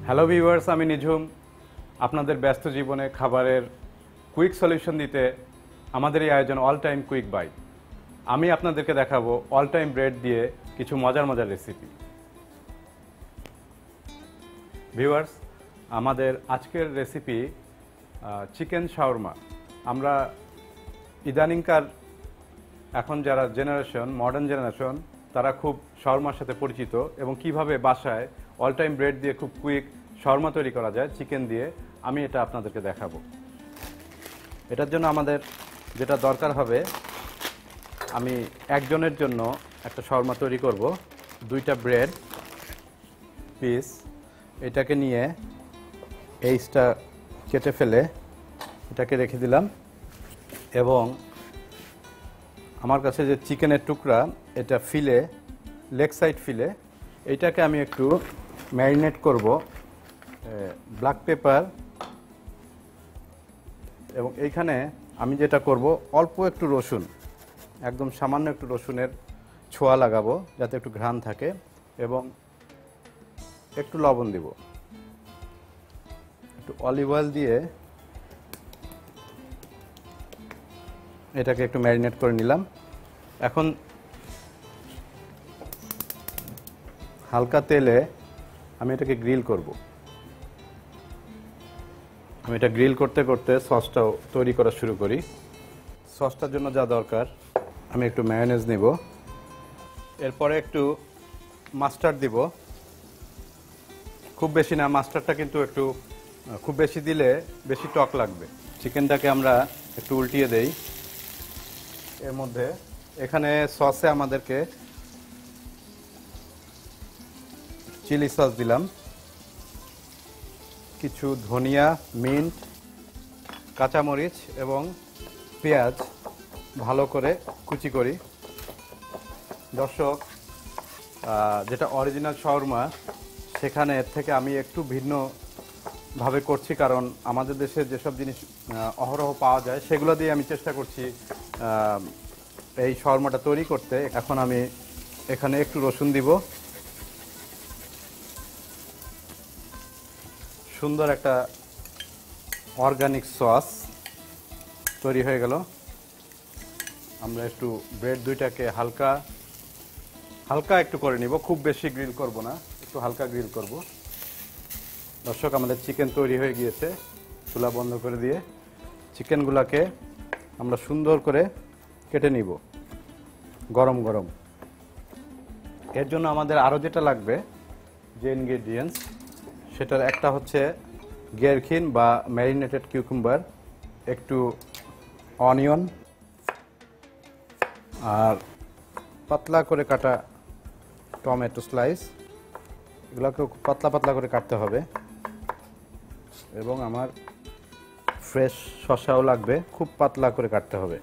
Hello viewers, আমি নিঝুম। আপনাদের ব্যস্ত জীবনে খাবারের কুইক সলিউশন দিতে আমাদের এই আয়োজন অল টাইম কুইক বাই। আমি আপনাদেরকে দেখাবো অল টাইম ব্রেড দিয়ে কিছু মজার মজার রেসিপি। ভিউয়ার্স, আমাদের আজকের রেসিপি চিকেন শাওরমা। আমরা ইদানিংকার এখন যারা মডার্ন জেনারেশন, তারা খুব শাওরমার সাথে পরিচিত এবং কিভাবে বাসায় অল টাইম ব্রেড দিয়ে খুব কুইক শাওরমা তৈরি করা যায় চিকেন দিয়ে, আমি এটা আপনাদেরকে দেখাবো। এটার জন্য আমাদের যেটা দরকার হবে, আমি একজনের জন্য একটা শাওরমা তৈরি করব। 2টা ব্রেড পিস, এটাকে নিয়ে এইসটা কেটে ফেলে এটাকে রেখে দিলাম। এবং আমার কাছে যে চিকেনের টুকরা, এটা ফিলে, লেগ সাইড ফিলে, এইটাকে আমি একটু ম্যারিনেট করব ব্ল্যাক পেপার। এবং এইখানে আমি যেটা করব, অল্প একটু রসুন, একদম সামান্য একটু রসুনের ছোঁয়া লাগাবো যাতে একটু ঘ্রাণ থাকে, এবং একটু লবণ দিব, একটু অলিভ অয়েল দিয়ে এটাকে একটু ম্যারিনেট করে নিলাম। এখন হালকা তেলে আমি এটাকে গ্রিল করব। আমি এটা গ্রিল করতে করতে সসটাও তৈরি করা শুরু করি। সসটার জন্য যা দরকার, আমি একটু মায়োনেজ নিব, এরপরে একটু মাস্টার্ড দিব। খুব বেশি না, মাস্টার্ডটা কিন্তু একটু খুব বেশি দিলে বেশি টক লাগবে। চিকেনটাকে আমরা একটু উল্টিয়ে দেই। এর মধ্যে এখানে সসে আমাদেরকে চিলি সস দিলাম, কিছু ধনিয়া, মিন্ট, কাঁচামরিচ এবং পেঁয়াজ ভালো করে কুচি করি। দর্শক, যেটা অরিজিনাল শাওরমা, সেখানে এর থেকে আমি একটু ভিন্নভাবে করছি, কারণ আমাদের দেশে যেসব জিনিস অহরহ পাওয়া যায় সেগুলো দিয়ে আমি চেষ্টা করছি এই শাওরমাটা তৈরি করতে। এখন আমি এখানে একটু রসুন দিব। সুন্দর একটা অর্গানিক সস তৈরি হয়ে গেল। আমরা একটু ব্রেড 2টাকে হালকা হালকা একটু করে নিব, খুব বেশি গ্রিল করব না, একটু হালকা গ্রিল করব। দর্শক, আমাদের চিকেন তৈরি হয়ে গিয়েছে। চুলা বন্ধ করে দিয়ে চিকেনগুলোকে আমরা সুন্দর করে কেটে নিব গরম গরম। এর জন্য আমাদের আরও যেটা লাগবে, যে ইনগ্রেডিয়েন্টস, সেটার একটা হচ্ছে গেরখিন বা ম্যারিনেটেড কিউকাম্বার, একটু অনিয়ন, আর পাতলা করে কাটা টমেটো স্লাইস। এগুলোকে পাতলা পাতলা করে কাটতে হবে। এবং আমার ফ্রেশ শসাও লাগবে, খুব পাতলা করে কাটতে হবে।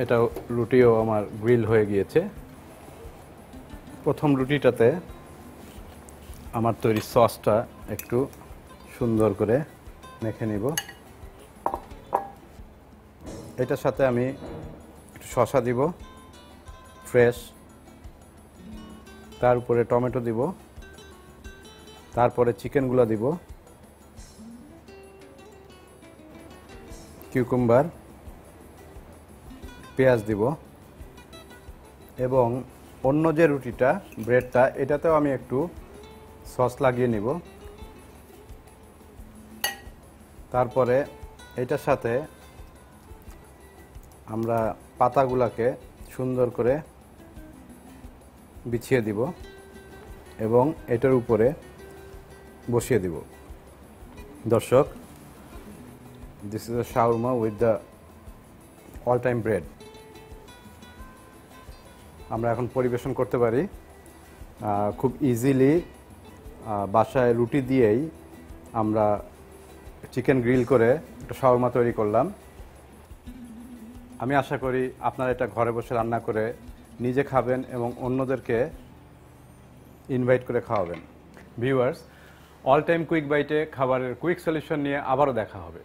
এটাও রুটিও আমার গ্রিল হয়ে গিয়েছে। প্রথম রুটিটাতে আমার তৈরি সসটা একটু সুন্দর করে মেখে নিব। এটার সাথে আমি একটু শসা দিব ফ্রেশ, তার উপরে টমেটো দিব, তারপরে চিকেনগুলো দিব, কিউকাম্বার, পেঁয়াজ দিব, এবং অন্য যে রুটিটা, ব্রেডটা, এটাতেও আমি একটু সস লাগিয়ে নিব। তারপরে এটার সাথে আমরা পাতাগুলোকে সুন্দর করে বিছিয়ে দিব এবং এটার উপরে বসিয়ে দিব। দর্শক, this is a shawarma with the all time bread. আমরা এখন পরিবেশন করতে পারি খুব ইজিলি। বাসায় রুটি দিয়েই আমরা চিকেন গ্রিল করে একটা শাওরমা তৈরি করলাম। আমি আশা করি আপনারা এটা ঘরে বসে রান্না করে নিজে খাবেন এবং অন্যদেরকে ইনভাইট করে খাওয়াবেন। ভিউয়ার্স, অল টাইম কুইক বাইটে খাবারের কুইক সলিউশন নিয়ে আবারও দেখা হবে।